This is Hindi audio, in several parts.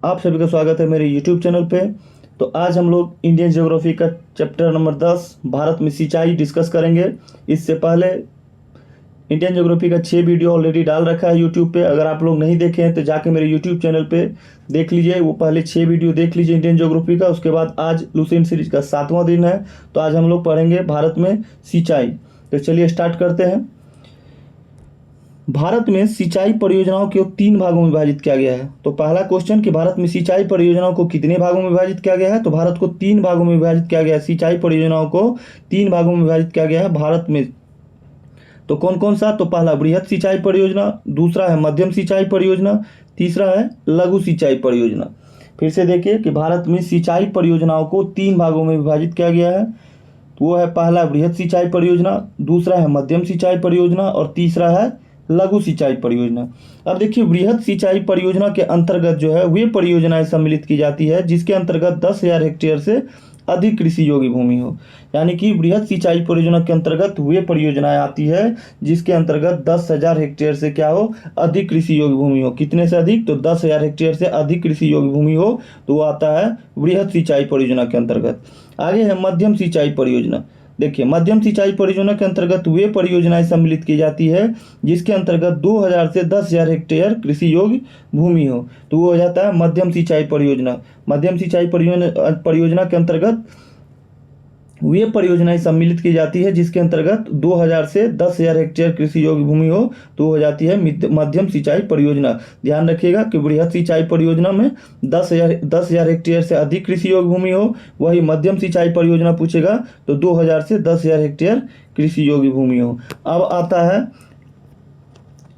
आप सभी का स्वागत है मेरे YouTube चैनल पे। तो आज हम लोग इंडियन ज्योग्राफी का चैप्टर नंबर 10 भारत में सिंचाई डिस्कस करेंगे। इससे पहले इंडियन ज्योग्राफी का 6 वीडियो ऑलरेडी डाल रखा है YouTube पे। अगर आप लोग नहीं देखे हैं तो जाके मेरे YouTube चैनल पे देख लीजिए, वो पहले 6 वीडियो देख लीजिए इंडियन ज्योग्राफी का। उसके बाद आज लुसेंट सीरीज का 7वां दिन है, तो आज हम लोग पढ़ेंगे भारत में सिंचाई। तो चलिए स्टार्ट करते हैं। भारत में सिंचाई परियोजनाओं को 3 भागों में विभाजित किया गया है। तो पहला क्वेश्चन कि भारत में सिंचाई परियोजनाओं को कितने भागों में विभाजित किया गया है, तो भारत को 3 भागों में विभाजित किया गया है। सिंचाई परियोजनाओं को 3 भागों में विभाजित किया गया है भारत में। तो कौन कौन सा, तो पहला बृहद सिंचाई परियोजना, दूसरा है मध्यम सिंचाई परियोजना, तीसरा है लघु सिंचाई परियोजना। फिर से देखिए कि भारत में सिंचाई परियोजनाओं को 3 भागों में विभाजित किया गया है। तो वो है पहला बृहद सिंचाई परियोजना, दूसरा है मध्यम सिंचाई परियोजना और तीसरा है लघु सिंचाई परियोजना। अब देखिए बृहद सिंचाई परियोजना के अंतर्गत जो है वे परियोजनाएं सम्मिलित की जाती है जिसके अंतर्गत 10,000 हेक्टेयर से अधिक कृषि योग्य भूमि हो। यानी कि बृहद सिंचाई परियोजना के अंतर्गत वे परियोजनाएं आती है जिसके अंतर्गत 10,000 हेक्टेयर से क्या हो, अधिक कृषि योग्य भूमि हो। कितने से अधिक, तो 10,000 हेक्टेयर से अधिक कृषि योग्य भूमि हो, तो वो आता है बृहद सिंचाई परियोजना के अंतर्गत। आगे है मध्यम सिंचाई परियोजना। देखिए मध्यम सिंचाई परियोजना के अंतर्गत वे परियोजनाएं सम्मिलित की जाती है जिसके अंतर्गत 2,000 से 10,000 हेक्टेयर कृषि योग्य भूमि हो, तो वो हो जाता है मध्यम सिंचाई परियोजना। मध्यम सिंचाई परियोजना के अंतर्गत वे परियोजनाएं सम्मिलित की जाती है जिसके अंतर्गत 2,000 से 10,000 हेक्टेयर कृषि योग्य भूमि हो, तो हो जाती है मध्यम सिंचाई परियोजना। ध्यान रखिएगा कि बृहद सिंचाई परियोजना में 10,000 हेक्टेयर से अधिक कृषि योग्य भूमि हो, वही मध्यम सिंचाई परियोजना पूछेगा तो 2,000 से 10,000 हेक्टेयर कृषि योग्य भूमि हो। अब आता है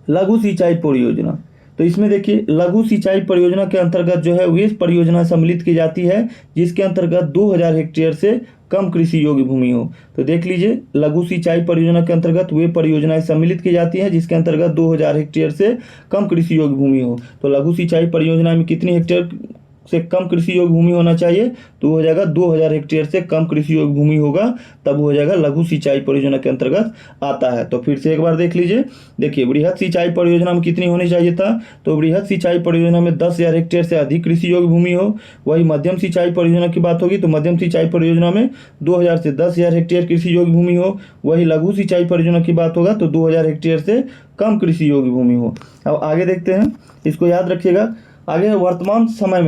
लघु सिंचाई परियोजना। तो इसमें देखिए लघु सिंचाई परियोजना के अंतर्गत जो है वे परियोजना सम्मिलित की जाती है जिसके अंतर्गत 2,000 हेक्टेयर से कम कृषि योग्य भूमि हो। तो देख लीजिए लघु सिंचाई परियोजना के अंतर्गत वे परियोजनाएं सम्मिलित की जाती हैं जिसके अंतर्गत 2,000 हेक्टेयर से कम कृषि योग्य भूमि हो। तो लघु सिंचाई परियोजना में कितनी हेक्टेयर से कम कृषि योग्य भूमि होना चाहिए, तो हो जाएगा 2,000 हेक्टेयर से कम कृषि योग्य भूमि होगा, तब हो जाएगा लघु सिंचाई परियोजना के अंतर्गत आता है। तो फिर से एक बार देख लीजिए। देखिए बृहद सिंचाई परियोजना में कितनी होनी चाहिए था, तो बृहद सिंचाई परियोजना में 10,000 हेक्टेयर से अधिक कृषि योग्य भूमि हो। वही मध्यम सिंचाई परियोजना की बात होगी तो मध्यम सिंचाई परियोजना में 2,000 से 10,000 हेक्टेयर कृषि योग्य भूमि हो। वही लघु सिंचाई परियोजना की बात होगा तो 2,000 हेक्टेयर से कम कृषि योग्य भूमि हो। अब आगे देखते हैं, इसको याद रखिएगा। आगे वर्तमान समय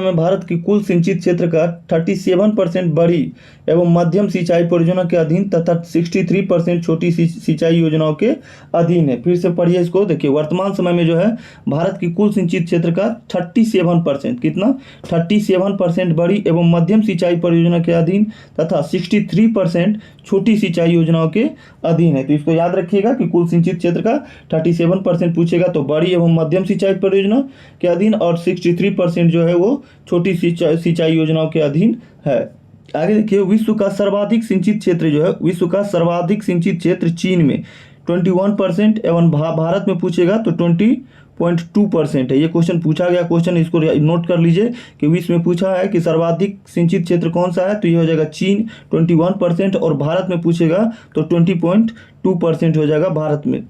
में भारत की कुल सिंचित क्षेत्र का 37% बड़ी एवं मध्यम सिंचाई परियोजना के अधीन तथा 63% छोटी सिंचाई योजनाओं के अधीन है। फिर से पढ़िए इसको। देखिए वर्तमान समय में जो है भारत की कुल सिंचित क्षेत्र का 37%, कितना, 37% बड़ी एवं मध्यम सिंचाई परियोजना के अधीन तथा 63% छोटी सिंचाई योजनाओं के अधीन है। तो इसको याद रखिएगा कि कुल सिंचित क्षेत्र का 37% पूछेगा तो बड़ी एवं मध्यम सिंचाई परियोजना के अधीन और 63% जो है वो छोटी सिंचाई योजनाओं के अधीन है। आगे देखिए विश्व का सर्वाधिक सिंचित क्षेत्र जो है, विश्व का सर्वाधिक सिंचित क्षेत्र चीन में 21% एवं भारत में पूछेगा तो 20.2% है। ये क्वेश्चन पूछा गया क्वेश्चन, इसको नोट कर लीजिए कि विश्व में पूछा है कि सर्वाधिक सिंचित क्षेत्र कौन सा है, तो ये हो जाएगा चीन 21% और भारत में पूछेगा तो 20.2% हो जाएगा भारत में।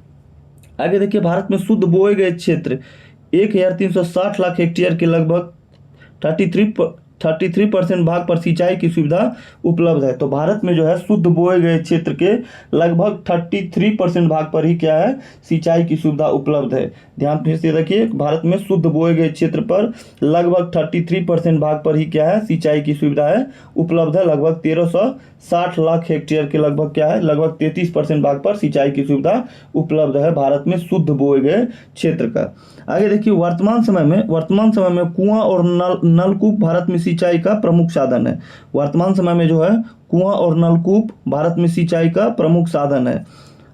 आगे देखिए भारत में शुद्ध बोए गए क्षेत्र 1,360 लाख हेक्टेयर के लगभग 33% भाग पर सिंचाई की सुविधा उपलब्ध है। तो भारत में जो है शुद्ध बोए गए क्षेत्र के लगभग 33% भाग पर ही क्या है, सिंचाई की सुविधा उपलब्ध है। ध्यान फिर से रखिए, भारत में शुद्ध बोए गए क्षेत्र पर लगभग 33% भाग पर ही क्या है, सिंचाई की सुविधा है उपलब्ध है। लगभग 1,360 लाख हेक्टेयर के लगभग क्या है, लगभग 33% भाग पर सिंचाई की सुविधा उपलब्ध है भारत में शुद्ध बोए गए क्षेत्र का। आगे देखिए वर्तमान समय में कुआं और नलकूप भारत में सिंचाई का प्रमुख साधन है। वर्तमान समय में जो है कुआं और नलकूप भारत में सिंचाई का प्रमुख साधन है।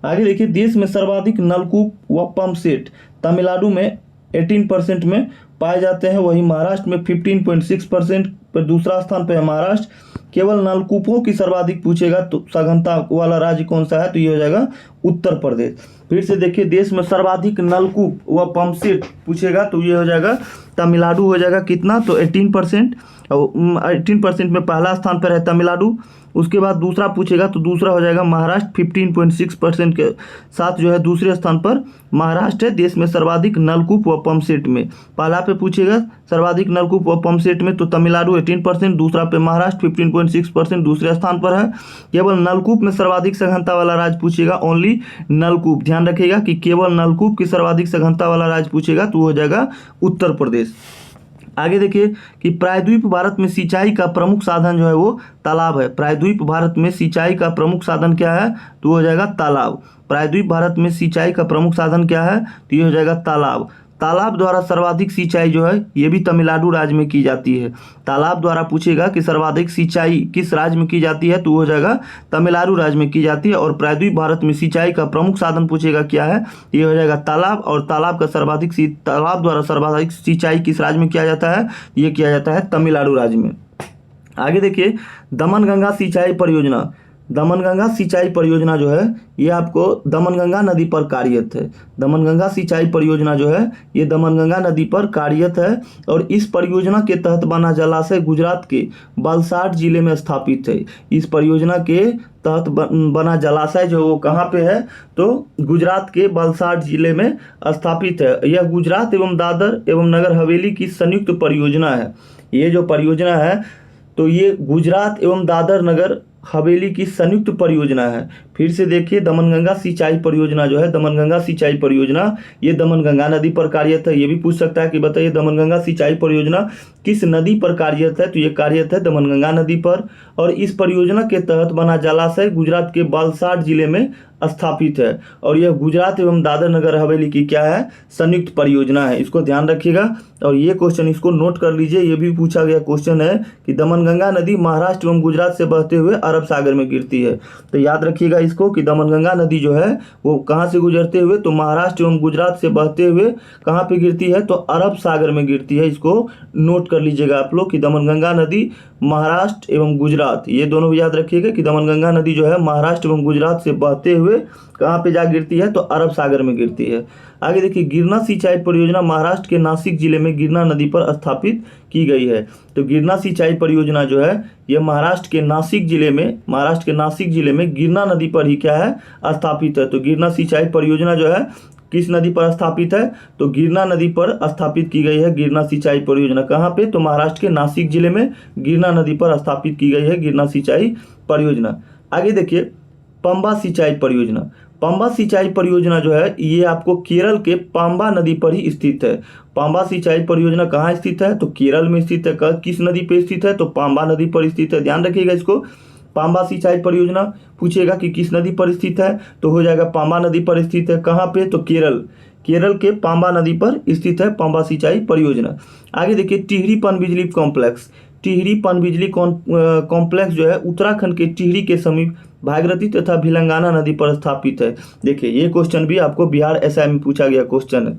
आगे देखिए देश में सर्वाधिक नलकूप व पंप सेट तमिलनाडु में 18% में पाए जाते हैं, वहीं महाराष्ट्र में 15.6% पर दूसरा स्थान पर है महाराष्ट्र। केवल नलकूपों की सर्वाधिक पूछेगा तो सघनता वाला राज्य कौन सा है, तो ये हो जाएगा उत्तर प्रदेश। फिर से देखिए देश में सर्वाधिक नलकूप व पंप सेट पूछेगा तो ये हो जाएगा तमिलनाडु हो जाएगा, कितना, तो 18%। और 18% में पहला स्थान पर है तमिलनाडु। उसके बाद दूसरा पूछेगा तो दूसरा हो जाएगा महाराष्ट्र 15.6% के साथ जो है दूसरे स्थान पर महाराष्ट्र है देश में सर्वाधिक नलकूप व पंप सेट में। पहला पे पूछेगा सर्वाधिक नलकूप व पंप सेट में तो तमिलनाडु 18%, दूसरा पे महाराष्ट्र 15.6% दूसरे स्थान पर है। केवल नलकूप में सर्वाधिक सघनता वाला राज्य पूछेगा, ओनली नलकूप, ध्यान रखिएगा कि केवल नलकूप की सर्वाधिक सघनता वाला राज्य पूछेगा तो हो जाएगा उत्तर प्रदेश। आगे देखिए कि प्रायद्वीप भारत में सिंचाई का प्रमुख साधन जो है वो तालाब है। प्रायद्वीप भारत में सिंचाई का प्रमुख साधन क्या है तो हो जाएगा तालाब। प्रायद्वीप भारत में सिंचाई का प्रमुख साधन क्या है तो ये हो जाएगा तालाब। तालाब द्वारा सर्वाधिक सिंचाई जो है ये भी तमिलनाडु राज्य में की जाती है। तालाब द्वारा पूछेगा कि सर्वाधिक सिंचाई किस राज्य में की जाती है तो हो जाएगा तमिलनाडु राज्य में की जाती है। और प्रायद्वीप भारत में सिंचाई का प्रमुख साधन पूछेगा क्या है ये हो जाएगा तालाब। और तालाब द्वारा सर्वाधिक सिंचाई किस राज्य में किया जाता है, ये किया जाता है तमिलनाडु राज्य में। आगे देखिए दमनगंगा सिंचाई परियोजना। दमनगंगा सिंचाई परियोजना जो है ये आपको दमनगंगा नदी पर कार्यरत है। दमनगंगा सिंचाई परियोजना जो है ये दमनगंगा नदी पर कार्यरत है और इस परियोजना के तहत बना जलाशय गुजरात के वलसाड जिले में स्थापित है। इस परियोजना के तहत बना जलाशय जो वो कहाँ पे है तो गुजरात के वलसाड जिले में स्थापित है। यह गुजरात एवं दादर एवं नगर हवेली की संयुक्त परियोजना है। ये जो परियोजना है तो ये गुजरात एवं दादर नगर हवेली की संयुक्त परियोजना है। फिर से देखिए दमनगंगा सिंचाई परियोजना जो है, दमनगंगा सिंचाई परियोजना ये दमनगंगा नदी पर कार्यरत है। ये भी पूछ सकता है कि बताइए दमनगंगा सिंचाई परियोजना किस नदी पर कार्यरत है तो ये कार्यरत है दमनगंगा नदी पर। और इस परियोजना के तहत बना जलाशय गुजरात के वलसाड जिले में स्थापित है और यह गुजरात एवं दादर नगर हवेली की क्या है संयुक्त परियोजना है। इसको ध्यान रखिएगा और ये क्वेश्चन इसको नोट कर लीजिए। ये भी पूछा गया क्वेश्चन है कि दमनगंगा नदी महाराष्ट्र एवं गुजरात से बहते हुए अरब सागर में गिरती है। तो याद रखिएगा इसको कि दमनगंगा नदी जो है वो कहाँ से गुजरते हुए तो महाराष्ट्र एवं गुजरात से बहते हुए कहाँ पे गिरती है तो अरब सागर में गिरती है। इसको नोट कर लीजिएगा आप लोग कि दमनगंगा नदी महाराष्ट्र एवं गुजरात, ये दोनों याद रखिएगा कि दमनगंगा नदी जो है महाराष्ट्र एवं गुजरात से बहते हुए कहाँ पे जा गिरती है तो अरब सागर में गिरती है। आगे देखिए गिरना सिंचाई परियोजना महाराष्ट्र के नासिक जिले में गिरना नदी पर स्थापित की गई है। तो गिरना सिंचाई परियोजना जो है ये महाराष्ट्र के नासिक जिले में गिरना नदी पर ही क्या है स्थापित है। तो गिरना सिंचाई परियोजना जो है किस नदी पर स्थापित है तो गिरना नदी पर स्थापित की गई है। गिरना सिंचाई परियोजना कहाँ पे तो महाराष्ट्र के नासिक जिले में गिरना नदी पर स्थापित की गई है गिरना सिंचाई परियोजना। आगे देखिए पंबा सिंचाई परियोजना। पंबा सिंचाई परियोजना जो है ये आपको केरल के पंबा नदी पर ही स्थित है। पंबा सिंचाई परियोजना कहाँ स्थित है तो केरल में स्थित है। किस नदी पर स्थित है तो पंबा नदी पर स्थित है। ध्यान रखिएगा इसको, पंबा सिंचाई परियोजना पूछेगा कि किस नदी पर स्थित है तो हो जाएगा पंबा नदी पर स्थित है। कहाँ पे तो केरल के पंबा नदी पर स्थित है पंबा सिंचाई परियोजना। आगे देखिए टिहरी पनबिजली कॉम्प्लेक्स। टिहरी पनबिजली कॉम्प्लेक्स जो है उत्तराखंड के टिहरी के समीप भागीरथी तथा भिलंगाना नदी पर स्थापित है। देखिए ये क्वेश्चन भी आपको बिहार एसआई में पूछा गया क्वेश्चन है,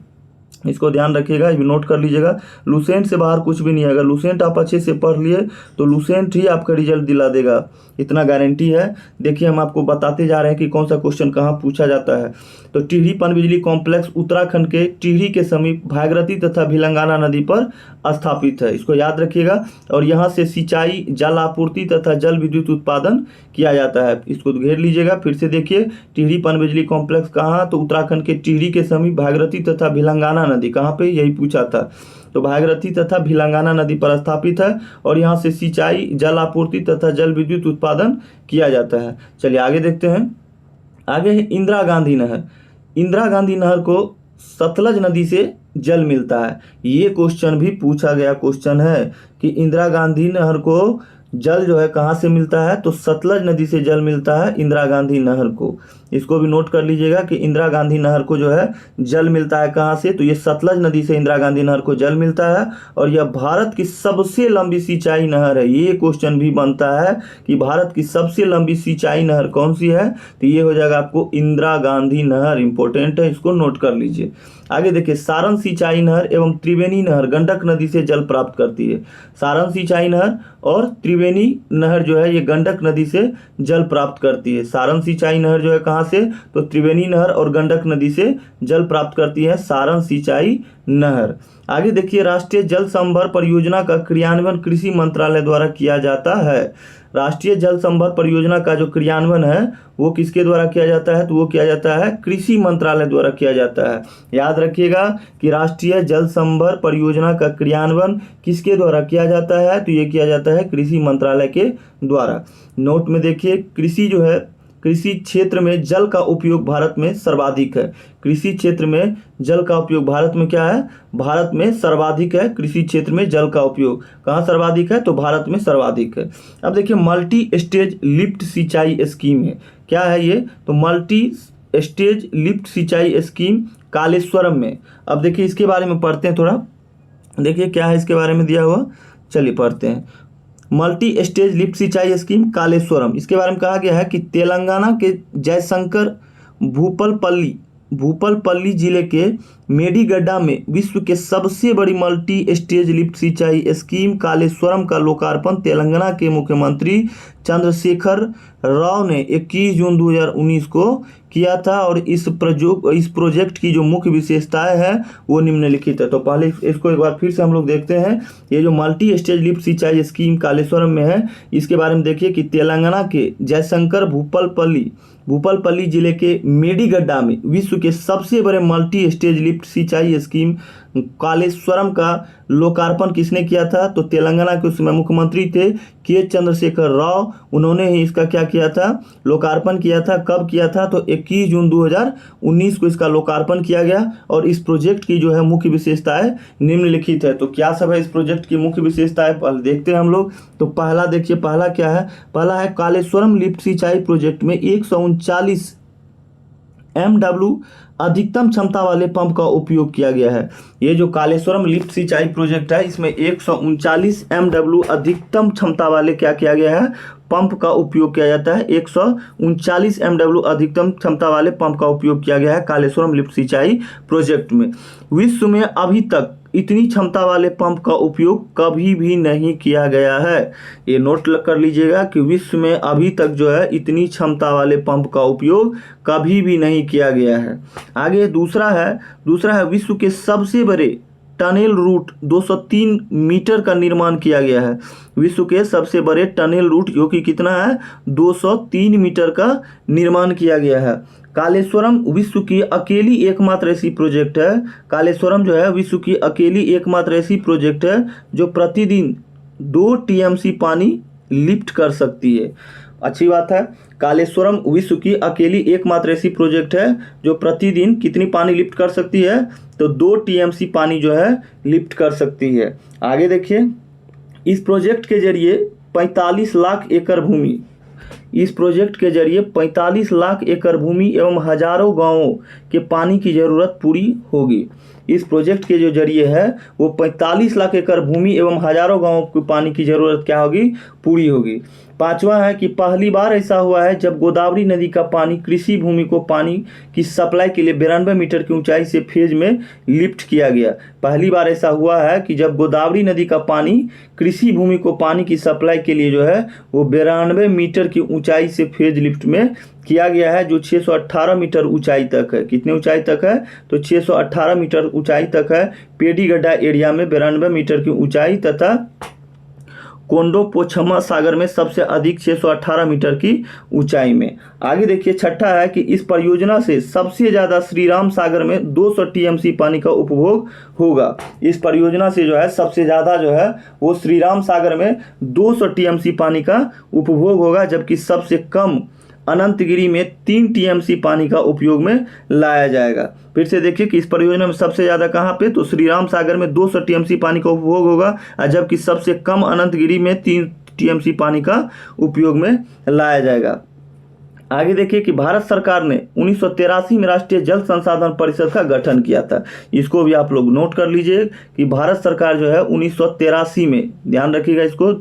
इसको ध्यान रखिएगा, ये नोट कर लीजिएगा। लुसेंट से बाहर कुछ भी नहीं आएगा। लुसेंट आप अच्छे से पढ़ लिए तो लुसेंट ही आपका रिजल्ट दिला देगा, इतना गारंटी है। देखिए हम आपको बताते जा रहे हैं कि कौन सा क्वेश्चन कहाँ पूछा जाता है। तो टिहरी पनबिजली कॉम्प्लेक्स उत्तराखंड के टिहरी के समीप भागीरथी तथा भिलंगाना नदी पर स्थापित है, इसको याद रखिएगा। और यहाँ से सिंचाई, जल आपूर्ति तथा जल विद्युत उत्पादन किया जाता है, इसको घेर लीजिएगा। फिर से देखिए टिहरी पनबिजली कॉम्प्लेक्स कहाँ तो उत्तराखंड के टिहरी के समीप भागीरथी तथा भिलंगाना नदी, कहाँ पे यही पूछा था तो भागीरथी तथा भिलंगाना नदी पर स्थापित है। और यहाँ से सिंचाई, जल आपूर्ति तथा जल विद्युत उत्पादन किया जाता है। चलिए आगे देखते हैं। आगे है इंदिरा गांधी नहर। इंदिरा गांधी नहर को सतलज नदी से जल मिलता है। ये क्वेश्चन भी पूछा गया क्वेश्चन है कि इंदिरा गांधी नहर को जल जो है कहाँ से मिलता है तो सतलज नदी से जल मिलता है इंदिरा गांधी नहर को। इसको भी नोट कर लीजिएगा कि इंदिरा गांधी नहर को जो है जल मिलता है कहाँ से तो ये सतलज नदी से इंदिरा गांधी नहर को जल मिलता है। और यह भारत की सबसे लंबी सिंचाई नहर है। ये क्वेश्चन भी बनता है कि भारत की सबसे लंबी सिंचाई नहर कौन सी है तो ये हो जाएगा आपको इंदिरा गांधी नहर, इंपॉर्टेंट है, इसको नोट कर लीजिए। आगे देखिए सारण सिंचाई नहर एवं त्रिवेणी नहर गंडक नदी से जल प्राप्त करती है। सारण सिंचाई नहर और त्रिवेणी नहर जो है ये गंडक नदी से जल प्राप्त करती है। सारण सिंचाई नहर जो है कहाँ से तो त्रिवेणी नहर और गंडक नदी से जल प्राप्त करती है सारण सिंचाई नहर। आगे देखिए राष्ट्रीय जल संभर परियोजना का क्रियान्वयन कृषि मंत्रालय द्वारा किया जाता है। राष्ट्रीय जल संभर परियोजना का जो क्रियान्वयन है वो किसके द्वारा किया जाता है, तो वो किया जाता है कृषि मंत्रालय द्वारा किया जाता है। याद रखिएगा कि राष्ट्रीय जल संभर परियोजना का क्रियान्वयन किसके द्वारा किया जाता है, तो ये किया जाता है कृषि मंत्रालय के द्वारा। नोट में देखिए, कृषि जो है, कृषि क्षेत्र में जल का उपयोग भारत में सर्वाधिक है। कृषि क्षेत्र में जल का उपयोग भारत में क्या है, भारत में सर्वाधिक है। कृषि क्षेत्र में जल का उपयोग कहाँ सर्वाधिक है, तो भारत में सर्वाधिक है। अब देखिए मल्टी स्टेज लिफ्ट सिंचाई स्कीम है, क्या है ये, तो मल्टी स्टेज लिफ्ट सिंचाई स्कीम कालेश्वरम में। अब देखिए इसके बारे में पढ़ते हैं थोड़ा, देखिए क्या है इसके बारे में दिया हुआ, चलिए पढ़ते हैं। मल्टी स्टेज लिफ्ट सिंचाई स्कीम कालेश्वरम, इसके बारे में कहा गया है कि तेलंगाना के जयशंकर भूपलपल्ली जिले के मेडीगड्डा में विश्व के सबसे बड़ी मल्टी स्टेज लिफ्ट सिंचाई स्कीम कालेश्वरम का लोकार्पण तेलंगाना के मुख्यमंत्री चंद्रशेखर राव ने 21 जून 2019 को किया था। और इस प्रोजेक्ट की जो मुख्य विशेषताएं हैं वो निम्नलिखित है। तो पहले इसको एक बार फिर से हम लोग देखते हैं। ये जो मल्टी स्टेज लिफ्ट सिंचाई स्कीम कालेश्वरम में है, इसके बारे में देखिए कि तेलंगाना के जयशंकर भूपलपल्ली जिले के मेडीगड्डा में विश्व के सबसे बड़े मल्टी स्टेज लिफ्ट सिंचाई स्कीम कालेश्वरम का लोकार्पण किसने किया था, तो तेलंगाना के उस समय मुख्यमंत्री थे के चंद्रशेखर राव, उन्होंने ही इसका क्या किया था, लोकार्पण किया था। कब किया था, तो 21 जून 2019 को इसका लोकार्पण किया गया। और इस प्रोजेक्ट की जो है मुख्य विशेषताएं निम्नलिखित है। तो क्या सब है इस प्रोजेक्ट की मुख्य विशेषताएं, पहले देखते हैं हम लोग। तो पहला देखिए, पहला क्या है, पहला है कालेश्वरम लिफ्ट सिंचाई प्रोजेक्ट में 139 MW अधिकतम क्षमता वाले पंप का उपयोग किया गया है। ये जो कालेश्वरम लिफ्ट सिंचाई प्रोजेक्ट है, इसमें 139 MW अधिकतम क्षमता वाले क्या किया गया है, पंप का उपयोग किया जाता है। 139 MW अधिकतम क्षमता वाले पंप का उपयोग किया गया है कालेश्वरम लिफ्ट सिंचाई प्रोजेक्ट में। विश्व में अभी तक इतनी क्षमता वाले पंप का उपयोग कभी भी नहीं किया गया है। ये नोट कर लीजिएगा कि विश्व में अभी तक जो है इतनी क्षमता वाले पंप का उपयोग कभी भी नहीं किया गया है। आगे दूसरा है विश्व के सबसे बड़े टनल रूट 203 मीटर का निर्माण किया गया है। विश्व के सबसे बड़े टनल रूट जो कि कितना है, 203 मीटर का निर्माण किया गया है। कालेश्वरम विश्व की अकेली एकमात्र ऐसी प्रोजेक्ट है, कालेश्वरम जो है विश्व की अकेली एकमात्र ऐसी प्रोजेक्ट है जो प्रतिदिन 2 TMC पानी लिफ्ट कर सकती है। अच्छी बात है, कालेश्वरम विश्व की अकेली एकमात्र ऐसी प्रोजेक्ट है जो प्रतिदिन कितनी पानी लिफ्ट कर सकती है, तो 2 TMC पानी जो है लिफ्ट कर सकती है। आगे देखिए, इस प्रोजेक्ट के जरिए 45 लाख एकड़ भूमि, इस प्रोजेक्ट के जरिए 45 लाख एकड़ भूमि एवं हजारों गांवों के पानी की ज़रूरत पूरी होगी। इस प्रोजेक्ट के जो जरिए है वो 45 लाख एकड़ भूमि एवं हजारों गांवों को पानी की ज़रूरत क्या होगी, पूरी होगी। पांचवा है कि पहली बार ऐसा हुआ है जब गोदावरी नदी का पानी कृषि भूमि को पानी की सप्लाई के लिए 92 मीटर की ऊंचाई से फेज में लिफ्ट किया गया। पहली बार ऐसा हुआ है कि जब गोदावरी नदी का पानी कृषि भूमि को पानी की सप्लाई के लिए जो है वो 92 मीटर की ऊंचाई से फेज लिफ्ट में किया गया है, जो 618 मीटर ऊंचाई तक है। कितने ऊंचाई तक है, तो 618 मीटर ऊंचाई तक है। पेडीगड्डा एरिया में 92 मीटर की ऊंचाई तथा कोंडोपोछम्मा सागर में सबसे अधिक 618 मीटर की ऊंचाई में। आगे देखिए, छठा है कि इस परियोजना से सबसे ज़्यादा श्रीराम सागर में 200 TMC पानी का उपभोग होगा। इस परियोजना से जो है सबसे ज़्यादा जो है वो श्रीराम सागर में 200 TMC पानी का उपभोग होगा, जबकि सबसे कम अनंतगिरी में 3 TMC पानी का उपयोग में लाया जाएगा। फिर से देखिए कि इस परियोजना में सबसे ज़्यादा कहाँ पे, तो श्रीराम सागर में 200 TMC पानी का उपभोग होगा, जबकि सबसे कम अनंतगिरी में 3 TMC पानी का उपयोग में लाया जाएगा। आगे देखिए कि भारत सरकार ने 1983 में राष्ट्रीय जल संसाधन परिषद का गठन किया था। इसको भी आप लोग नोट कर लीजिए कि भारत सरकार जो है 1983 में, ध्यान रखिएगा इसको,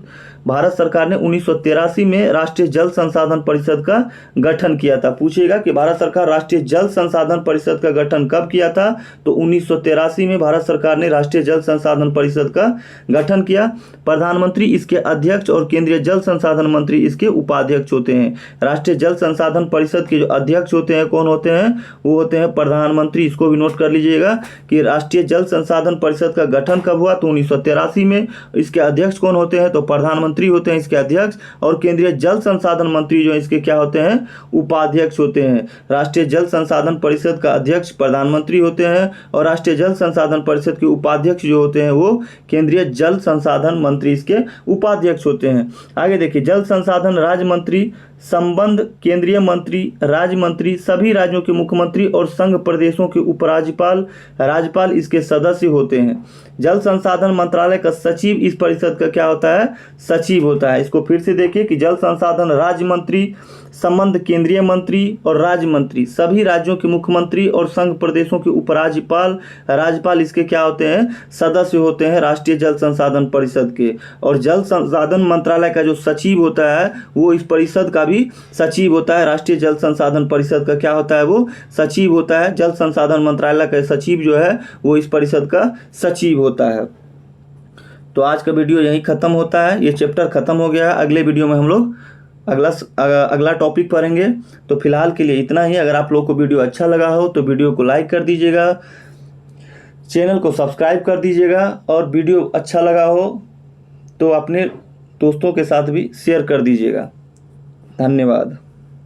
भारत सरकार ने 1983 में राष्ट्रीय जल संसाधन परिषद का गठन किया था। पूछिएगा कि भारत सरकार राष्ट्रीय जल संसाधन परिषद का गठन कब किया था, तो 1983 में भारत सरकार ने राष्ट्रीय जल संसाधन परिषद का गठन किया। प्रधानमंत्री इसके अध्यक्ष और केंद्रीय जल संसाधन मंत्री इसके उपाध्यक्ष होते हैं। राष्ट्रीय जल संसाधन परिषद के जो अध्यक्ष होते हैं कौन होते हैं, वो होते हैं प्रधानमंत्री। इसको भी नोट कर लीजिएगा कि राष्ट्रीय जल संसाधन परिषद का गठन कब हुआ, तो 1983 में। इसके अध्यक्ष कौन होते हैं, तो प्रधानमंत्री मंत्री होते हैं इसके अध्यक्ष, और केंद्रीय जल संसाधन मंत्री जो इसके क्या होते हैं, उपाध्यक्ष होते हैं। राष्ट्रीय जल संसाधन परिषद का अध्यक्ष प्रधानमंत्री होते हैं, और राष्ट्रीय जल संसाधन परिषद के उपाध्यक्ष जो होते हैं वो केंद्रीय जल संसाधन मंत्री इसके उपाध्यक्ष होते हैं। आगे देखिए, जल संसाधन राज्य मंत्री, संबंध केंद्रीय मंत्री, राज्य मंत्री, सभी राज्यों के मुख्यमंत्री और संघ प्रदेशों के उपराज्यपाल, राज्यपाल इसके सदस्य होते हैं। जल संसाधन मंत्रालय का सचिव इस परिषद का क्या होता है, सचिव होता है। इसको फिर से देखिए कि जल संसाधन राज्य मंत्री, संबंध केंद्रीय मंत्री और राज्य मंत्री, सभी राज्यों के मुख्यमंत्री और संघ प्रदेशों के उपराज्यपाल, राज्यपाल इसके क्या होते हैं, सदस्य होते हैं राष्ट्रीय जल संसाधन परिषद के। और जल संसाधन मंत्रालय का जो सचिव होता है वो इस परिषद का भी सचिव होता है। राष्ट्रीय जल संसाधन परिषद का क्या होता है, वो सचिव होता है। जल संसाधन मंत्रालय का सचिव जो है वो इस परिषद का सचिव होता है। तो आज का वीडियो यहीं ख़त्म होता है, ये चैप्टर ख़त्म हो गया है। अगले वीडियो में हम लोग अगला टॉपिक पढ़ेंगे। तो फिलहाल के लिए इतना ही। अगर आप लोग को वीडियो अच्छा लगा हो तो वीडियो को लाइक कर दीजिएगा, चैनल को सब्सक्राइब कर दीजिएगा, और वीडियो अच्छा लगा हो तो अपने दोस्तों के साथ भी शेयर कर दीजिएगा। धन्यवाद।